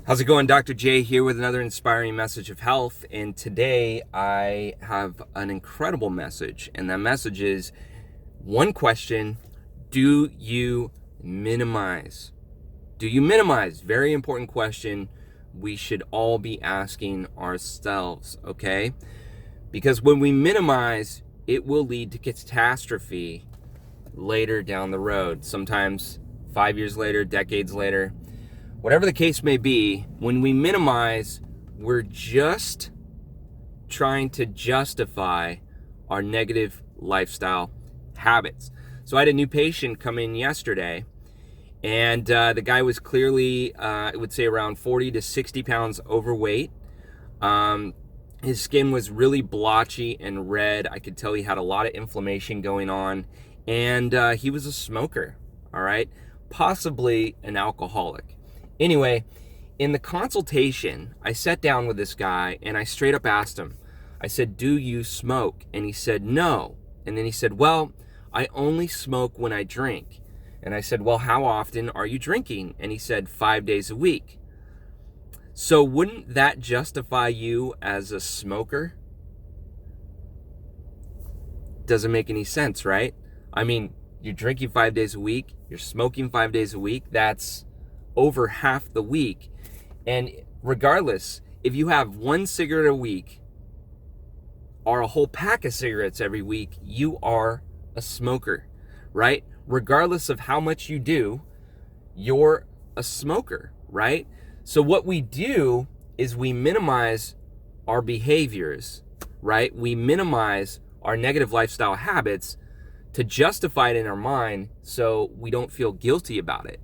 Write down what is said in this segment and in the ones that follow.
How's it going? Dr. J here with another inspiring message of health. And today I have an incredible message. And that message is one question: do you minimize? Do you minimize? Very important question we should all be asking ourselves, okay? Because when we minimize, it will lead to catastrophe later down the road. Sometimes 5 years later, decades later. Whatever the case may be, when we minimize, we're just trying to justify our negative lifestyle habits. So I had a new patient come in yesterday, and the guy was clearly, I would say, around 40 to 60 pounds overweight. His skin was really blotchy and red. I could tell he had a lot of inflammation going on, and he was a smoker, all right? Possibly an alcoholic. Anyway, in the consultation, I sat down with this guy and I straight up asked him, I said, do you smoke? And he said, no. And then he said, well, I only smoke when I drink. And I said, well, how often are you drinking? And he said, 5 days a week. So wouldn't that justify you as a smoker? Doesn't make any sense, right? I mean, you're drinking 5 days a week, you're smoking 5 days a week, that's over half the week. And regardless, if you have one cigarette a week or a whole pack of cigarettes every week, you are a smoker, right? Regardless of how much you do, you're a smoker, right? So what we do is we minimize our behaviors, right? We minimize our negative lifestyle habits to justify it in our mind so we don't feel guilty about it.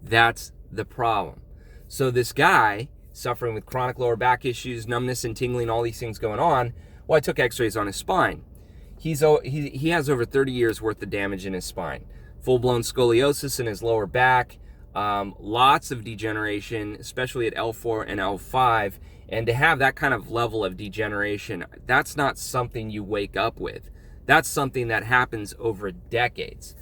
That's the problem. So this guy suffering with chronic lower back issues, numbness and tingling, all these things going on. Well, I took x-rays on his spine. He has over 30 years worth of damage in his spine. Full-blown scoliosis in his lower back, lots of degeneration, especially at L4 and L5. And to have that kind of level of degeneration, that's not something you wake up with. That's something that happens over decades.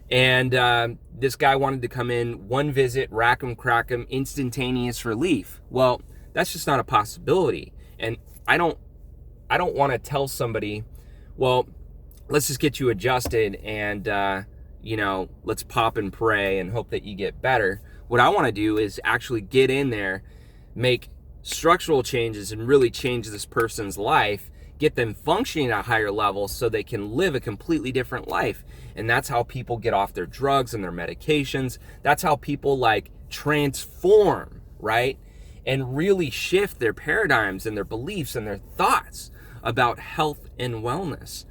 And this guy wanted to come in, one visit, rack him, crack him, instantaneous relief. Well, that's just not a possibility. And I don't want to tell somebody, well, let's just get you adjusted and, let's pop and pray and hope that you get better. What I want to do is actually get in there, make structural changes and really change this person's life, get them functioning at a higher level so they can live a completely different life. And that's how people get off their drugs and their medications. That's how people transform, right? And really shift their paradigms and their beliefs and their thoughts about health and wellness.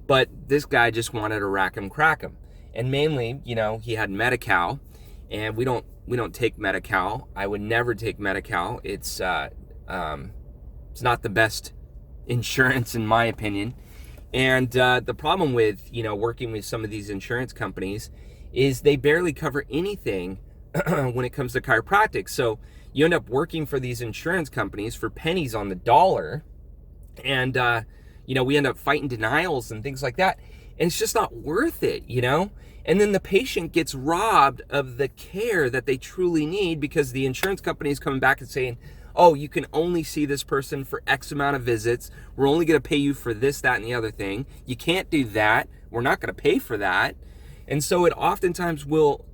But this guy just wanted to rack him, crack him. And mainly, he had Medi-Cal, and we don't take Medi-Cal. I would never take Medi-Cal. It's not the best insurance in my opinion. And the problem with working with some of these insurance companies is they barely cover anything when it comes to chiropractic. So you end up working for these insurance companies for pennies on the dollar, and we end up fighting denials and things like that, and it's just not worth it. And then the patient gets robbed of the care that they truly need because the insurance company is coming back and saying, oh, you can only see this person for X amount of visits. We're only going to pay you for this, that, and the other thing. You can't do that. We're not going to pay for that. And so it oftentimes will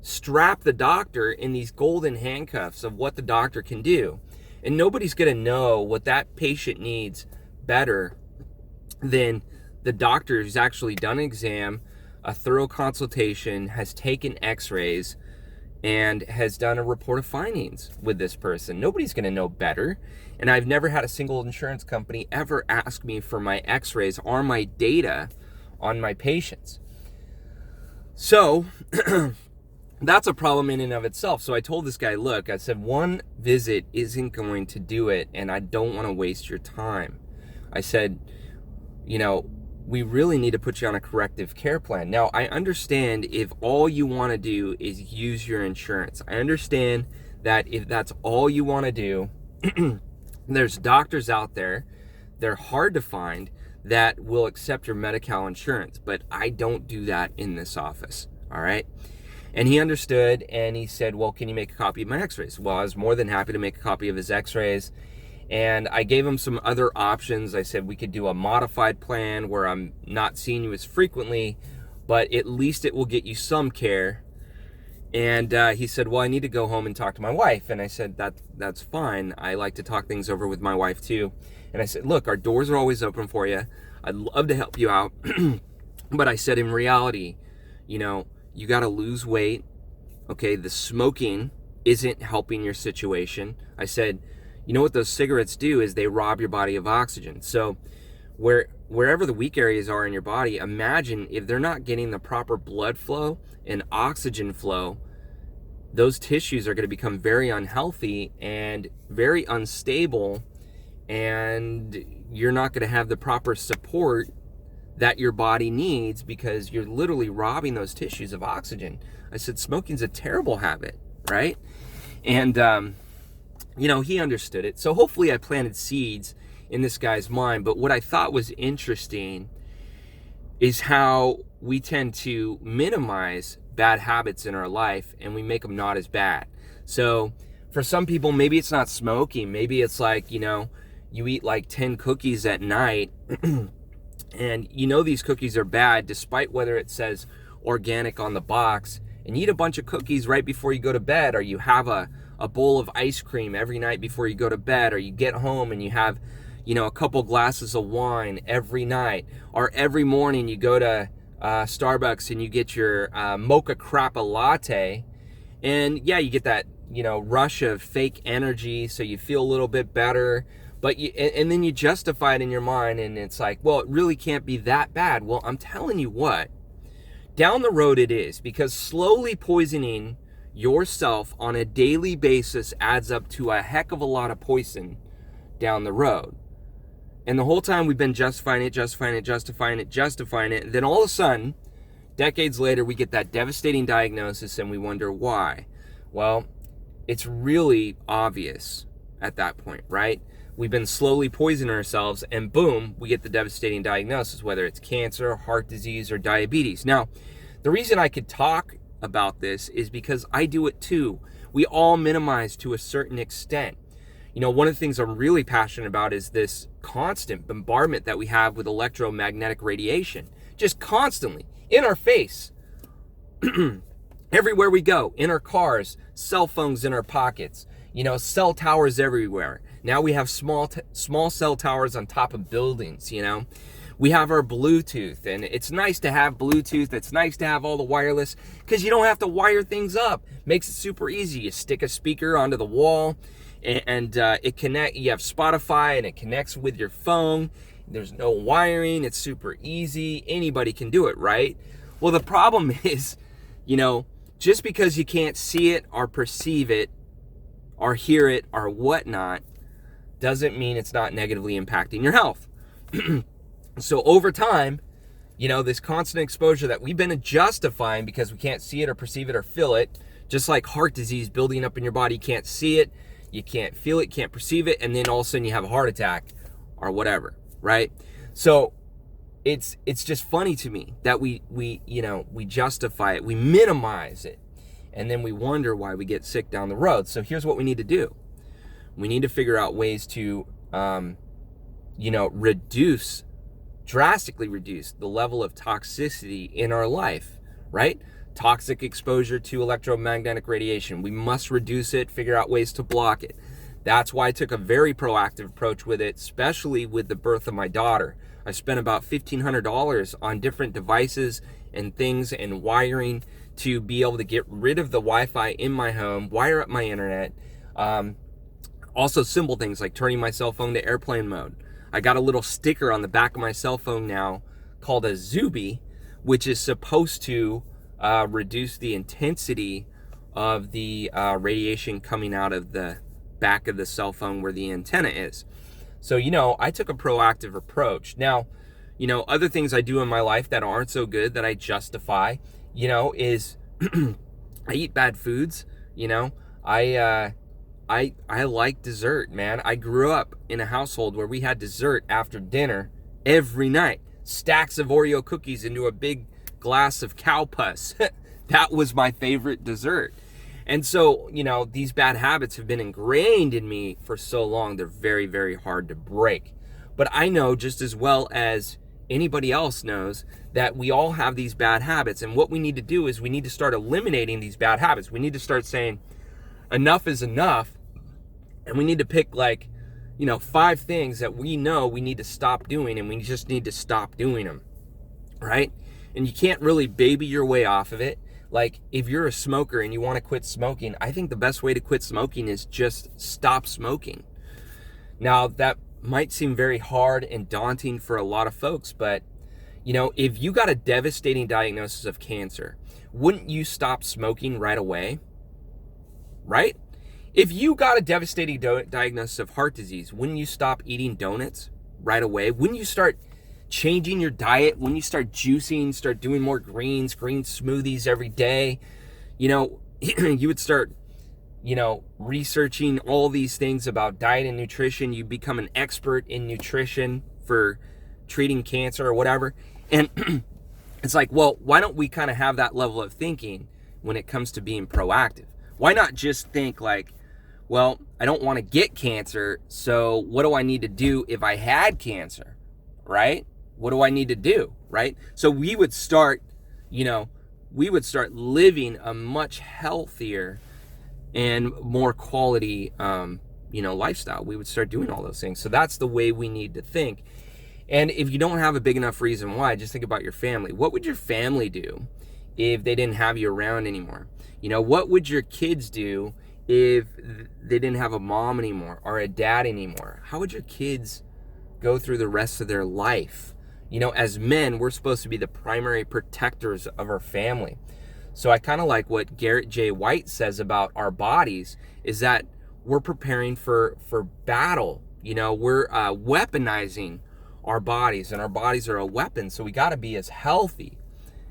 strap the doctor in these golden handcuffs of what the doctor can do. And nobody's going to know what that patient needs better than the doctor who's actually done an exam, a thorough consultation, has taken x-rays, and has done a report of findings with this person. Nobody's going to know better. And I've never had a single insurance company ever ask me for my x-rays or my data on my patients. So that's a problem in and of itself. So I told this guy, look, I said, one visit isn't going to do it, and I don't want to waste your time. I said, we really need to put you on a corrective care plan. Now, I understand if all you want to do is use your insurance. I understand that if that's all you want to do, there's doctors out there, they're hard to find, that will accept your Medi-Cal insurance, but I don't do that in this office, all right? And he understood, and he said, well, can you make a copy of my x-rays? Well, I was more than happy to make a copy of his x-rays. And I gave him some other options. I said we could do a modified plan where I'm not seeing you as frequently, but at least it will get you some care. And he said, well, I need to go home and talk to my wife. And I said, that's fine. I like to talk things over with my wife too. And I said, look, our doors are always open for you. I'd love to help you out. But I said, in reality, you got to lose weight. Okay, the smoking isn't helping your situation. I said, you know what those cigarettes do is they rob your body of oxygen. So wherever the weak areas are in your body, imagine if they're not getting the proper blood flow and oxygen flow, those tissues are going to become very unhealthy and very unstable, and you're not going to have the proper support that your body needs because you're literally robbing those tissues of oxygen. I said, smoking's a terrible habit, right? And, he understood it. So hopefully I planted seeds in this guy's mind. But what I thought was interesting is how we tend to minimize bad habits in our life and we make them not as bad. So for some people, maybe it's not smoking. Maybe it's like, you eat like 10 cookies at night and these cookies are bad despite whether it says organic on the box, and you eat a bunch of cookies right before you go to bed, or you have a bowl of ice cream every night before you go to bed, or you get home and you have a couple glasses of wine every night, or every morning you go to Starbucks and you get your mocha crappa latte, and you get that rush of fake energy, so you feel a little bit better, but and then you justify it in your mind, and it's like, well, it really can't be that bad. Well, I'm telling you what, down the road it is, because slowly poisoning yourself on a daily basis adds up to a heck of a lot of poison down the road. And the whole time we've been justifying it. Then all of a sudden, decades later, we get that devastating diagnosis and we wonder why. Well, it's really obvious at that point, right? We've been slowly poisoning ourselves, and boom, we get the devastating diagnosis, whether it's cancer, heart disease, or diabetes. Now, the reason I could talk about this is because I do it too. We all minimize to a certain extent. One of the things I'm really passionate about is this constant bombardment that we have with electromagnetic radiation, just constantly in our face, everywhere we go, in our cars, cell phones in our pockets, cell towers everywhere. Now we have small cell towers on top of buildings, We have our Bluetooth, and it's nice to have Bluetooth. It's nice to have all the wireless because you don't have to wire things up. Makes it super easy. You stick a speaker onto the wall, and it connect. You have Spotify, and it connects with your phone. There's no wiring. It's super easy. Anybody can do it, right? Well, the problem is, just because you can't see it or perceive it or hear it or whatnot doesn't mean it's not negatively impacting your health. So over time, this constant exposure that we've been justifying because we can't see it or perceive it or feel it, just like heart disease building up in your body, you can't see it, you can't feel it, can't perceive it, and then all of a sudden you have a heart attack or whatever, right? So it's just funny to me that we justify it, we minimize it, and then we wonder why we get sick down the road. So here's what we need to do. We need to figure out ways to, drastically reduce the level of toxicity in our life, right? Toxic exposure to electromagnetic radiation. We must reduce it, figure out ways to block it. That's why I took a very proactive approach with it, especially with the birth of my daughter. I spent about $1,500 on different devices and things and wiring to be able to get rid of the Wi-Fi in my home, wire up my internet. Also simple things like turning my cell phone to airplane mode. I got a little sticker on the back of my cell phone now called a Zuby, which is supposed to reduce the intensity of the radiation coming out of the back of the cell phone where the antenna is. So, I took a proactive approach. Now, other things I do in my life that aren't so good that I justify, is I eat bad foods. I like dessert, man. I grew up in a household where we had dessert after dinner every night. Stacks of Oreo cookies into a big glass of cow pus. That was my favorite dessert. And so, these bad habits have been ingrained in me for so long, they're very, very hard to break. But I know just as well as anybody else knows that we all have these bad habits. And what we need to do is we need to start eliminating these bad habits. We need to start saying enough is enough. And we need to pick 5 things that we know we need to stop doing, and we just need to stop doing them, right? And you can't really baby your way off of it. Like, if you're a smoker and you want to quit smoking, I think the best way to quit smoking is just stop smoking. Now, that might seem very hard and daunting for a lot of folks, but, if you got a devastating diagnosis of cancer, wouldn't you stop smoking right away? Right? If you got a devastating diagnosis of heart disease, wouldn't you stop eating donuts right away? Wouldn't you start changing your diet? When you start juicing, start doing more green smoothies every day, you would start, researching all these things about diet and nutrition. You become an expert in nutrition for treating cancer or whatever. And it's like, well, why don't we kind of have that level of thinking when it comes to being proactive? Why not just think like, well, I don't want to get cancer, so what do I need to do if I had cancer, right? What do I need to do, right? So we would start living a much healthier and more quality, lifestyle. We would start doing all those things. So that's the way we need to think. And if you don't have a big enough reason why, just think about your family. What would your family do if they didn't have you around anymore? What would your kids do if they didn't have a mom anymore or a dad anymore? How would your kids go through the rest of their life? As men, we're supposed to be the primary protectors of our family. So I kind of like what Garrett J. White says about our bodies, is that we're preparing for battle. We're weaponizing our bodies, and our bodies are a weapon. So we got to be as healthy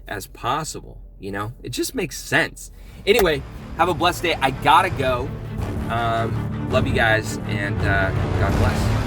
as possible. It just makes sense. Anyway, have a blessed day. I gotta go. Love you guys, and God bless.